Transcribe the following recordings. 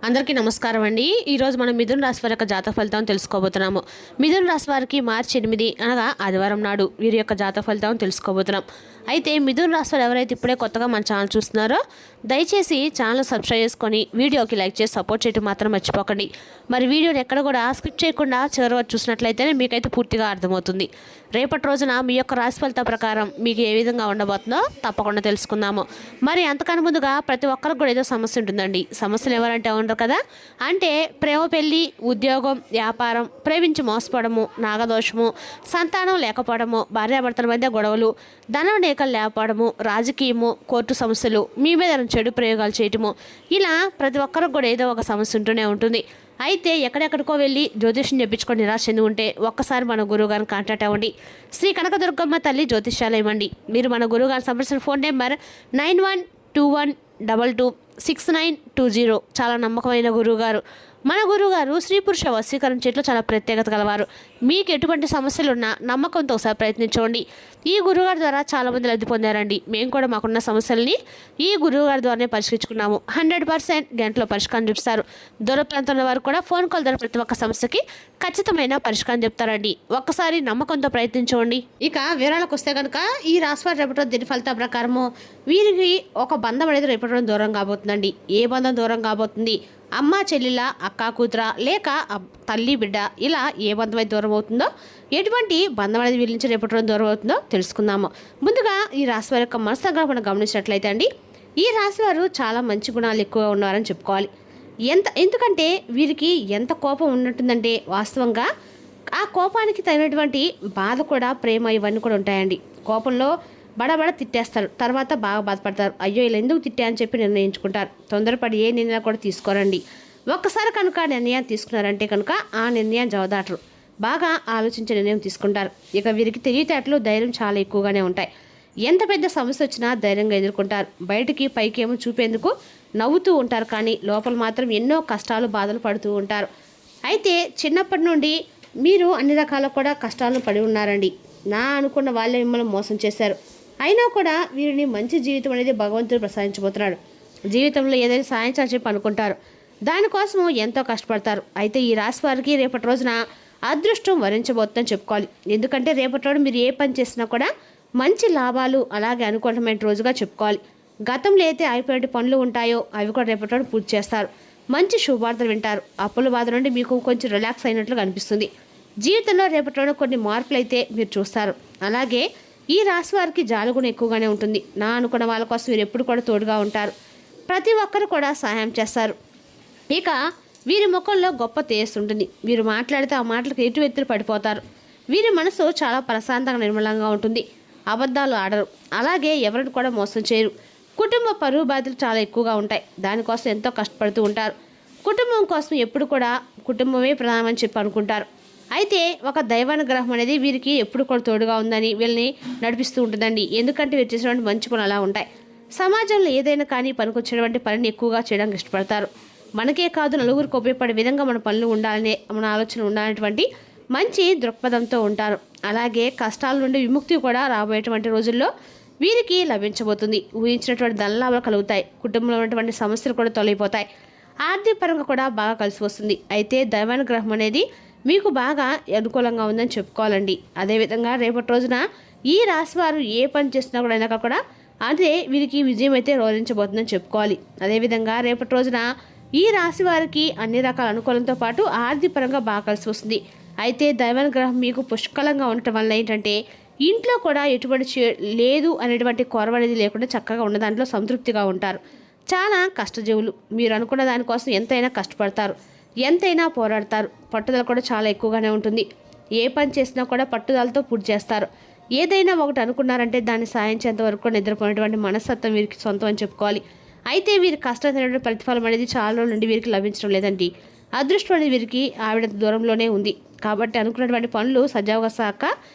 అందరికీ నమస్కారం అండి. ఈరోజు మనం మిథున రాశి వారి యొక్క జాతక ఫలితం తెలుసుకోబోతున్నాము. మిథున రాశి వారికి మార్చి 8 అనగా ఆదివారం నాడు వీరి యొక్క జాతక ఫలితం తెలుసుకోబోతున్నాం. అయితే మిథున రాశి వారు ఎవరైతే ఇప్పుడే కొత్తగా మన ఛానల్ చూస్తున్నారో దయచేసి ఛానల్ సబ్స్క్రైబ్ చేసుకొని వీడియోకి లైక్ చేసి సపోర్ట్ చేయడం మాత్రం మర్చిపోకండి. మరి వీడియోని ఎక్కడ కూడా స్కిప్ చేయకుండా చివరి వరకు చూసినట్లయితేనే మీకైతే పూర్తిగా అర్థమవుతుంది. రేపటి రోజున మీ యొక్క రాశి ఫలితం ప్రకారం మీకు ఏ విధంగా ఉండబోతుందో తప్పకుండా తెలుసుకుందాము. మరి అంతకన్నా ముందుగా ప్రతి ఒక్కరికి కూడా ఏదో సమస్య ఉంటుందండి. సమస్యలు ఎవరంటే ఉండరు కదా. అంటే ప్రేమ, పెళ్లి, ఉద్యోగం, వ్యాపారం, ప్రేమించి మోసపోవడము, నాగదోషము, సంతానం లేకపోవడము, భార్యాభర్తల మధ్య గొడవలు, ధనం నేకలు లేకపోవడము, రాజకీయము, కోర్టు సమస్యలు, మీ మీద చెడు ప్రయోగాలు చేయటము, ఇలా ప్రతి ఒక్కరికి కూడా ఏదో ఒక సమస్య ఉంటూనే ఉంటుంది. అయితే ఎక్కడెక్కడికో వెళ్ళి జ్యోతిష్యం చెప్పించుకొని నిరాశ చెంది ఉంటే ఒక్కసారి మన గురువుగారిని కాంటాక్ట్ అవ్వండి. శ్రీ కనకదుర్గమ్మ తల్లి జ్యోతిష్యాలయం అండి. మీరు మన గురువుగారిని సంప్రదించిన ఫోన్ నెంబర్ 9121226920. చాలా నమ్మకమైన గురువుగారు. మన గురువుగారు స్త్రీ పురుష వశీకరణ చెట్లు చాలా ప్రత్యేకత గలవారు. మీకు ఎటువంటి సమస్యలు ఉన్నా నమ్మకంతో ఒకసారి ప్రయత్నించండి. ఈ గురువుగారి ద్వారా చాలామంది లబ్ధి పొందారండి. మేము కూడా మాకున్న సమస్యల్ని ఈ గురువుగారి ద్వారానే పరిష్కరించుకున్నాము. 100% గంటలో పరిష్కారం చూపిస్తారు. దూర ప్రాంతంలో వారు కూడా ఫోన్ కాల్ ద్వారా ప్రతి ఒక్క సమస్యకి ఖచ్చితమైన పరిష్కారం చెప్తారండి. ఒక్కసారి నమ్మకంతో ప్రయత్నించండి. ఇక వివరాలకు వస్తే కనుక ఈ రాశివారి రేపటి దీని ఫలితాల ప్రకారము వీరికి ఒక బంధం అనేది రేపటి దూరం కాబోతుందండి. ఏ బంధం దూరం కాబోతుంది? అమ్మ చెల్లిల, అక్క కూతుర, లేక తల్లి బిడ్డ, ఇలా ఏ బంధం అయితే దూరం అవుతుందో, ఎటువంటి బంధం అనేది వీళ్ళ నుంచి రేపటి రోజు దూరం అవుతుందో తెలుసుకుందాము. ముందుగా ఈ రాశి వారి యొక్క మనస్తత్వం మనం గమనించినట్లయితే అండి, ఈ రాశి వారు చాలా మంచి గుణాలు ఎక్కువగా ఉన్నారని చెప్పుకోవాలి. ఎందుకంటే వీరికి ఎంత కోపం ఉన్నట్టుందంటే వాస్తవంగా ఆ కోపానికి తగినటువంటి బాధ కూడా, ప్రేమ, ఇవన్నీ కూడా ఉంటాయండి. కోపంలో బడబడ తిట్టేస్తారు, తర్వాత బాగా బాధపడతారు. అయ్యో ఇలా ఎందుకు తిట్టా అని చెప్పి నిర్ణయించుకుంటారు. తొందరపడి ఏ నిర్ణయం కూడా తీసుకోరండి. ఒక్కసారి కనుక నిర్ణయం తీసుకున్నారంటే కనుక ఆ నిర్ణయం జవదాటరు. బాగా ఆలోచించే నిర్ణయం తీసుకుంటారు. ఇక వీరికి తెలివితేటలు, ధైర్యం చాలా ఎక్కువగానే ఉంటాయి. ఎంత పెద్ద సమస్య వచ్చినా ధైర్యంగా ఎదుర్కొంటారు. బయటికి పైకి ఏమో చూపేందుకు నవ్వుతూ ఉంటారు, కానీ లోపల మాత్రం ఎన్నో కష్టాలు, బాధలు పడుతూ ఉంటారు. అయితే చిన్నప్పటి నుండి మీరు అన్ని రకాల కూడా కష్టాలను పడి ఉన్నారండి. నా అనుకున్న వాళ్ళే మిమ్మల్ని మోసం చేశారు. అయినా కూడా వీరిని మంచి జీవితం అనేది భగవంతుడు ప్రసాదించబోతున్నాడు. జీవితంలో ఏదైనా సాధించాలని చెప్పి అనుకుంటారు. దానికోసం ఎంతో కష్టపడతారు. అయితే ఈ రాశి వారికి రేపటి రోజున అదృష్టం వరించబోతుందని చెప్పుకోవాలి. ఎందుకంటే రేపటి రోజు మీరు ఏ పని చేసినా కూడా మంచి లాభాలు, అలాగే అనుకూలమైన రోజుగా చెప్పుకోవాలి. గతంలో అయితే అయిపోయిన పనులు ఉంటాయో అవి కూడా రేపటి రోజు పూర్తి చేస్తారు. మంచి శుభార్తలు వింటారు. అప్పుల బాధ నుండి మీకు కొంచెం రిలాక్స్ అయినట్లుగా అనిపిస్తుంది. జీవితంలో రేపటి రోజు కొన్ని మార్పులు అయితే మీరు చూస్తారు. అలాగే ఈ రాశి వారికి జాలుగుణం ఎక్కువగానే ఉంటుంది. నా అనుకున్న వాళ్ళ కోసం మీరు ఎప్పుడు కూడా తోడుగా ఉంటారు. ప్రతి ఒక్కరు కూడా సహాయం చేస్తారు. ఇక వీరి ముఖంలో గొప్ప తేజస్సు ఉంటుంది. వీరు మాట్లాడితే ఆ మాటలకు ఎటు ఎత్తులు పడిపోతారు. వీరి మనసు చాలా ప్రశాంతంగా, నిర్మలంగా ఉంటుంది. అబద్ధాలు ఆడరు. అలాగే ఎవరిని కూడా మోసం చేయరు. కుటుంబ పరువు బాధలు చాలా ఎక్కువగా ఉంటాయి. దానికోసం ఎంతో కష్టపడుతూ ఉంటారు. కుటుంబం కోసం ఎప్పుడు కూడా కుటుంబమే ప్రధానమని చెప్పి అనుకుంటారు. అయితే ఒక దైవానుగ్రహం అనేది వీరికి ఎప్పుడు కూడా తోడుగా ఉందని వీళ్ళని నడిపిస్తూ ఉంటుందండి. ఎందుకంటే వీరు చేసినటువంటి మంచి పనులు అలా ఉంటాయి. సమాజంలో ఏదైనా కానీ పనికొచ్చేటువంటి పనిని ఎక్కువగా చేయడానికి ఇష్టపడతారు. మనకే కాదు నలుగురికి ఉపయోగపడే విధంగా మన పనులు ఉండాలనే, మన ఆలోచన ఉండాలనేటువంటి మంచి దృక్పథంతో ఉంటారు. అలాగే కష్టాల నుండి విముక్తి కూడా రాబోయేటువంటి రోజుల్లో వీరికి లభించబోతుంది. ఊహించినటువంటి ధనలాభాలు కలుగుతాయి. కుటుంబంలో ఉన్నటువంటి సమస్యలు కూడా తొలగిపోతాయి. ఆర్థిక పరంగా కూడా బాగా కలిసి వస్తుంది. అయితే దైవానుగ్రహం అనేది మీకు బాగా అనుకూలంగా ఉందని చెప్పుకోవాలండి. అదేవిధంగా రేపటి రోజున ఈ రాశి వారు ఏ పని చేసినా కూడా అయినా కూడా అదే వీరికి విజయం అయితే రోధించబోతుందని చెప్పుకోవాలి. అదేవిధంగా రేపటి రోజున ఈ రాశి వారికి అన్ని రకాల అనుకూలంతో పాటు ఆర్థిక పరంగా బాగా కలిసి వస్తుంది. అయితే దైవానుగ్రహం మీకు పుష్కలంగా ఉండటం వల్ల ఏంటంటే ఇంట్లో కూడా ఎటువంటి లేదు అనేటువంటి కొరవ అనేది లేకుండా చక్కగా ఉన్న దాంట్లో సంతృప్తిగా ఉంటారు. చాలా కష్టజీవులు. మీరు అనుకున్న దానికోసం ఎంతైనా కష్టపడతారు, ఎంతైనా పోరాడతారు. పట్టుదల కూడా చాలా ఎక్కువగానే ఉంటుంది. ఏ పని చేసినా కూడా పట్టుదలతో పూర్తి చేస్తారు. ఏదైనా ఒకటి అనుకున్నారంటే దాన్ని సాధించేంత వరకు నిద్రపోయినటువంటి మనస్తత్వం వీరికి సొంతం అని చెప్పుకోవాలి. అయితే వీరి కష్టమైనటువంటి ప్రతిఫలం అనేది చాలా రోజుల నుండి వీరికి లభించడం లేదండి. అదృష్టం అనేది వీరికి ఆవిడ దూరంలోనే ఉంది. కాబట్టి అనుకున్నటువంటి పనులు సజావుగా సాక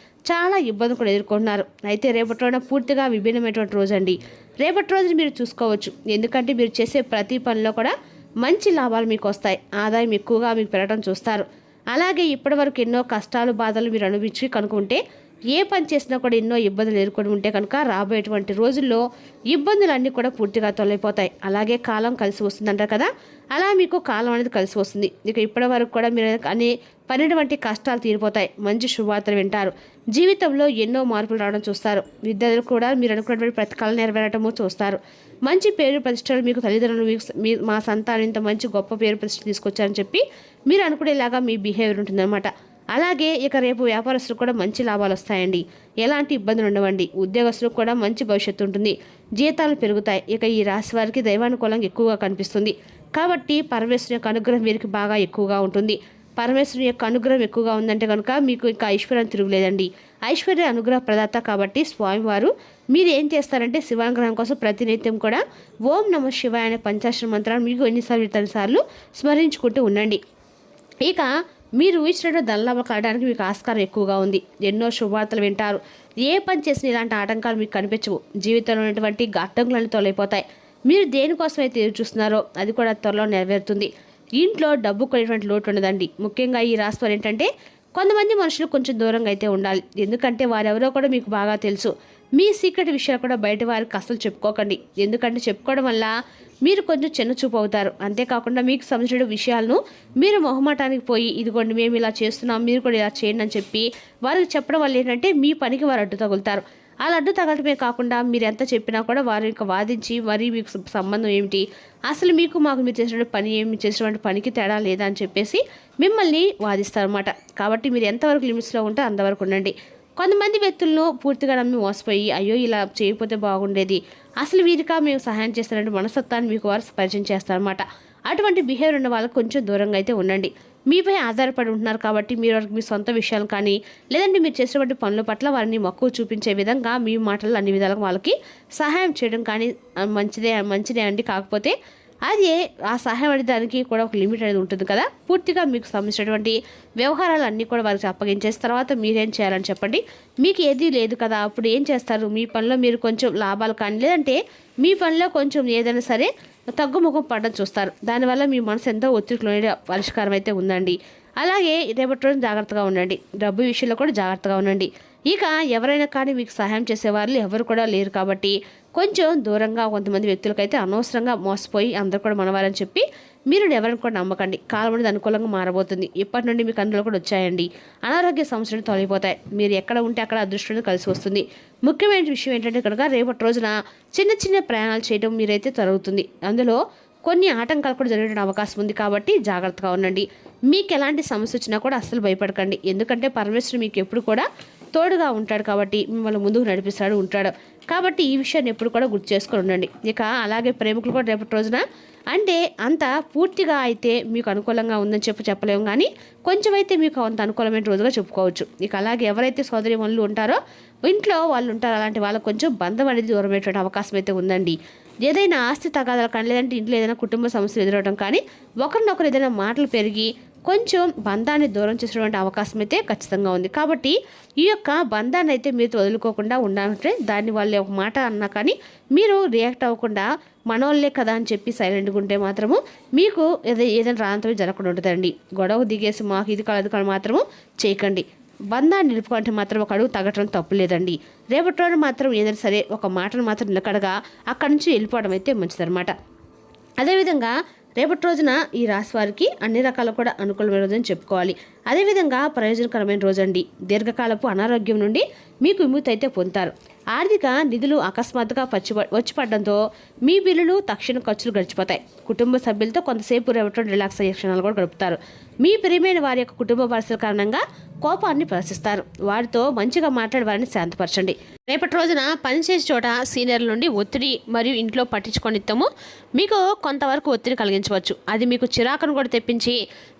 చాలా ఇబ్బందులు కూడా ఎదుర్కొంటున్నారు. అయితే రేపటి రోజున పూర్తిగా విభిన్నమైనటువంటి రోజు అండి. రేపటి రోజుని మీరు చూసుకోవచ్చు. ఎందుకంటే మీరు చేసే ప్రతి పనిలో కూడా మంచి లాభాలు మీకు వస్తాయి. ఆదాయం ఎక్కువగా మీకు పెరగడం చూస్తారు. అలాగే ఇప్పటి వరకు ఎన్నో కష్టాలు, బాధలు మీరు అనుభవించి కనుక్కుంటే ఏ పని చేసినా కూడా ఎన్నో ఇబ్బందులు ఎదుర్కొని ఉంటే కనుక రాబోయేటువంటి రోజుల్లో ఇబ్బందులన్నీ కూడా పూర్తిగా తొలగిపోతాయి. అలాగే కాలం కలిసి వస్తుందంటారు కదా, అలా మీకు కాలం అనేది కలిసి వస్తుంది. ఇక ఇప్పటి వరకు కూడా మీరు అనే పన్నెటువంటి కష్టాలు తీరిపోతాయి. మంచి శుభవార్తలు వింటారు. జీవితంలో ఎన్నో మార్పులు రావడం చూస్తారు. విద్యార్థులు కూడా మీరు అనుకున్నటువంటి ప్రతి కళ నెరవేరటము చూస్తారు. మంచి పేరు ప్రతిష్టలు మీకు తల్లిదండ్రులు మా సంతానం ఇంత మంచి గొప్ప పేరు ప్రతిష్టలు తీసుకొచ్చారని చెప్పి మీరు అనుకునేలాగా మీ బిహేవియర్ ఉంటుందన్నమాట. అలాగే ఇక రేపు వ్యాపారస్తులకు కూడా మంచి లాభాలు వస్తాయండి. ఎలాంటి ఇబ్బందులు ఉండవండి. ఉద్యోగస్తులకు కూడా మంచి భవిష్యత్తు ఉంటుంది. జీతాలు పెరుగుతాయి. ఇక ఈ రాశి వారికి దైవానుకూలంగా ఎక్కువగా కనిపిస్తుంది. కాబట్టి పరమేశ్వరుని యొక్క అనుగ్రహం వీరికి బాగా ఎక్కువగా ఉంటుంది. పరమేశ్వరుని యొక్క అనుగ్రహం ఎక్కువగా ఉందంటే కనుక మీకు ఇంకా ఐశ్వర్యం తిరుగులేదండి. ఐశ్వర్య అనుగ్రహ ప్రదాత కాబట్టి స్వామివారు మీరు ఏం చేస్తారంటే శివానుగ్రహం కోసం ప్రతినిత్యం కూడా ఓం నమః శివాయ అనే పంచాక్షర మంత్రాన్ని మీకు ఎన్నిసార్లు స్మరించుకుంటూ ఉండండి. ఇక మీరు ఊహించినట్టు ధనలాభం కలగడానికి మీకు ఆస్కారం ఎక్కువగా ఉంది. ఎన్నో శుభవార్తలు వింటారు. ఏ పని చేసిన ఇలాంటి ఆటంకాలు మీకు కనిపించవు. జీవితంలో ఉన్నటువంటి అడ్డంకులన్నీ తొలగిపోతాయి. మీరు దేనికోసం అయితే ఎదురు చూస్తున్నారో అది కూడా త్వరలో నెరవేరుతుంది. ఇంట్లో డబ్బు కొనేటువంటి లోటు ఉండదండి. ముఖ్యంగా ఈ రాశి వారు ఏంటంటే కొంతమంది మనుషులు కొంచెం దూరంగా అయితే ఉండాలి. ఎందుకంటే వారెవరో కూడా మీకు బాగా తెలుసు. మీ సీక్రెట్ విషయాలు కూడా బయట వారికి అసలు చెప్పుకోకండి. ఎందుకంటే చెప్పుకోవడం వల్ల మీరు కొంచెం చిన్నచూపు అవుతారు. అంతేకాకుండా మీకు సంబంధించిన విషయాలను మీరు మొహమాటానికి పోయి ఇదిగోండి మేము ఇలా చేస్తున్నాం మీరు కూడా ఇలా చేయండి అని చెప్పి వారికి చెప్పడం వల్ల ఏంటంటే మీ పనికి వారు అడ్డు తగులుతారు. అలా అడ్డు తగలటమే కాకుండా మీరు ఎంత చెప్పినా కూడా వారు ఇంకా వాదించి మరి మీకు సంబంధం ఏమిటి, అసలు మీకు మాకు మీరు చేసినటువంటి పని ఏమి చేసినటువంటి పనికి తేడా లేదా అని చెప్పేసి మిమ్మల్ని వాదిస్తారన్నమాట. కాబట్టి మీరు ఎంతవరకు లిమిట్స్లో ఉంటే అంతవరకు ఉండండి. కొంతమంది వ్యక్తులను పూర్తిగా నమ్మి మోసపోయి అయ్యో ఇలా చేయకపోతే బాగుండేది, అసలు వీరికా మేము సహాయం చేస్తారంటే మనస్తత్వాన్ని మీకు వారు పరిచయం చేస్తారన్నమాట. అటువంటి బిహేవియర్ ఉన్న వాళ్ళకి కొంచెం దూరంగా అయితే ఉండండి. మీపై ఆధారపడి ఉంటున్నారు కాబట్టి మీరు వారికి మీ సొంత విషయాలు కానీ లేదంటే మీరు చేసేటువంటి పనుల పట్ల వారిని మక్కువ చూపించే విధంగా మీ మాటలు అన్ని విధాలుగా వాళ్ళకి సహాయం చేయడం కానీ మంచిదే అండి. కాకపోతే అది ఆ సహాయం అనే దానికి కూడా ఒక లిమిట్ అనేది ఉంటుంది కదా. పూర్తిగా మీకు సంబంధించినటువంటి వ్యవహారాలు అన్నీ కూడా వారికి అప్పగించేసిన తర్వాత మీరేం చేయాలని చెప్పండి. మీకు ఏదీ లేదు కదా, అప్పుడు ఏం చేస్తారు? మీ పనిలో మీరు కొంచెం లాభాలు కానీ లేదంటే మీ పనిలో కొంచెం ఏదైనా సరే తగ్గుముఖం పడడం చూస్తారు. దానివల్ల మీ మనసు ఎంతో ఒత్తిడిలోనే పరిష్కారం అయితే ఉందండి. అలాగే రేపటి రోజు జాగ్రత్తగా ఉండండి. డబ్బు విషయంలో కూడా జాగ్రత్తగా ఉండండి. ఇక ఎవరైనా కానీ మీకు సహాయం చేసేవాళ్ళు ఎవరు కూడా లేరు కాబట్టి కొంచెం దూరంగా కొంతమంది వ్యక్తులకైతే అనవసరంగా మోసపోయి అందరూ కూడా మనవారని చెప్పి మీరు ఎవరిని కూడా నమ్మకండి. కాలం అనేది అనుకూలంగా మారబోతుంది. ఇప్పటి నుండి మీకు అందులో కూడా వచ్చాయండి. అనారోగ్య సమస్యలు తొలగిపోతాయి. మీరు ఎక్కడ ఉంటే అక్కడ అదృష్టం కలిసి వస్తుంది. ముఖ్యమైన విషయం ఏంటంటే కనుక రేపటి రోజున చిన్న చిన్న ప్రయాణాలు చేయడం మీరైతే జరుగుతుంది. అందులో కొన్ని ఆటంకాలు కూడా జరిగే అవకాశం ఉంది కాబట్టి జాగ్రత్తగా ఉండండి. మీకు ఎలాంటి సమస్య వచ్చినా కూడా అస్సలు భయపడకండి. ఎందుకంటే పరమేశ్వరుడు మీకు ఎప్పుడు కూడా తోడుగా ఉంటాడు కాబట్టి మిమ్మల్ని ముందుకు నడిపిస్తాడు ఉంటాడు కాబట్టి ఈ విషయాన్ని ఎప్పుడు కూడా గుర్తు చేసుకొని ఉండండి. ఇక అలాగే ప్రేమికులు కూడా రేపటి రోజున అంటే అంత పూర్తిగా అయితే మీకు అనుకూలంగా ఉందని చెప్పలేము కానీ కొంచెం అయితే మీకు అంత అనుకూలమైన రోజుగా చెప్పుకోవచ్చు. ఇక అలాగే ఎవరైతే సోదరిమణులు ఉంటారో ఇంట్లో వాళ్ళు ఉంటారో అలాంటి వాళ్ళకు కొంచెం బంధం అనేది దూరమయ్యేటువంటి అవకాశం అయితే ఉందండి. ఏదైనా ఆస్తి తగాదాలు కానీ లేదంటే ఇంట్లో ఏదైనా కుటుంబ సమస్యలు ఎదురవడం కానీ ఒకరినొకరు ఏదైనా మాటలు పెరిగి కొంచెం బంధాన్ని దూరం చేసేటువంటి అవకాశం అయితే ఖచ్చితంగా ఉంది. కాబట్టి ఈ యొక్క బంధాన్ని అయితే మీరు వదులుకోకుండా ఉండాలంటే దాన్ని వాళ్ళు ఒక మాట అన్నా కానీ మీరు రియాక్ట్ అవ్వకుండా మనోళ్ళే కదా అని చెప్పి సైలెంట్గా ఉంటే మాత్రము మీకు ఏదైనా రానంతరం జరగకుండా ఉంటుందండి. గొడవ దిగేసి మాకు ఇది కాదు కానీ మాత్రము చేయకండి. బంధాన్ని నిలుపుకుంటే మాత్రం ఒక అడుగు తగ్గటం తప్పు లేదండి. రేపటి రోజు మాత్రం ఏదైనా సరే ఒక మాటను మాత్రం నిలకడగా అక్కడి నుంచి వెళ్ళిపోవడం అయితే మంచిదన్నమాట. అదేవిధంగా రేపటి రోజున ఈ రాశి వారికి అన్ని రకాల కూడా అనుకూలమైన రోజు అని చెప్పుకోవాలి. అదేవిధంగా ప్రయోజనకరమైన రోజు అండి. దీర్ఘకాలపు అనారోగ్యం నుండి మీకు విముక్తి అయితే పొందుతారు. ఆర్థిక నిధులు అకస్మాత్తుగా వచ్చి పడడంతో మీ బిల్లులు తక్షణ ఖర్చులు గడిచిపోతాయి. కుటుంబ సభ్యులతో కొంతసేపు రేపటి రిలాక్స్ అయ్యే క్షణాలు కూడా గడుపుతారు. మీ ప్రియమైన వారి యొక్క కుటుంబ పరిస్థితుల కారణంగా కోపాన్ని ప్రదర్శిస్తారు. వారితో మంచిగా మాట్లాడి వారిని శాంతపరచండి. రేపటి రోజున పనిచేసే చోట సీనియర్ల నుండి ఒత్తిడి మరియు ఇంట్లో పట్టించుకొనిత్తము మీకు కొంతవరకు ఒత్తిడి కలిగించవచ్చు. అది మీకు చిరాకును కూడా తెప్పించి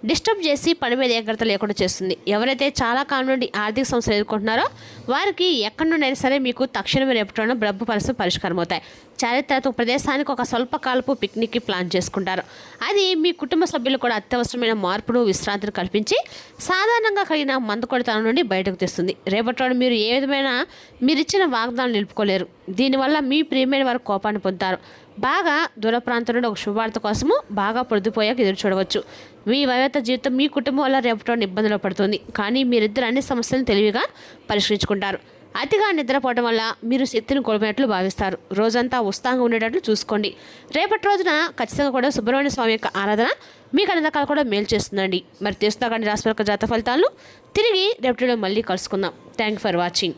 డిస్టర్బ్ చేసి పని మీద ఏకాగ్రత లేకుండా చేస్తుంది. ఎవరైతే చాలా కాలం నుండి ఆర్థిక సమస్యలు ఎదుర్కొంటున్నారో వారికి ఎక్కడి నుండైనా సరే మీకు తక్షణమే రేపటి డబ్బు పరిస్థితి పరిష్కారం అవుతాయి. చారిత్రాత్మక ప్రదేశానికి ఒక స్వల్పకాలపు పిక్నిక్కి ప్లాన్ చేసుకుంటారు. అది మీ కుటుంబ సభ్యులు కూడా అత్యవసరమైన మార్పును విశ్రాంతిని కల్పించి సాధారణంగా కలిగిన మందకొడితనం నుండి బయటకు తెస్తుంది. రేపటి మీరు ఏ విధమైన మీరిచ్చిన వాగ్దానాలు నిలుపుకోలేరు. దీనివల్ల మీ ప్రియమైన వారు కోపాన్ని పొందుతారు. బాగా దూర ప్రాంతం నుండి ఒక శుభవార్త కోసము బాగా పొద్దుపోయాక ఎదురు చూడవచ్చు. మీ వైవాహిక జీవితం మీ కుటుంబం వల్ల రేపటి ఇబ్బందులు పడుతుంది, కానీ మీరిద్దరు అన్ని సమస్యలను తెలివిగా పరిష్కరించుకుంటారు. అతిగా నిద్రపోవడం వల్ల మీరు శక్తిని కోల్పోయినట్లు భావిస్తారు. రోజంతా ఉత్సాహంగా ఉండేటట్లు చూసుకోండి. రేపటి రోజున ఖచ్చితంగా కూడా సుబ్రహ్మణ్య స్వామి యొక్క ఆరాధన మీకు అన్ని రకాలు కూడా మేలు చేస్తుందండి. మరి తెలుస్తా కానీ రాశి యొక్క జాతక ఫలితాలు తిరిగి రేపటిలో మళ్ళీ కలుసుకుందాం. Thank for watching.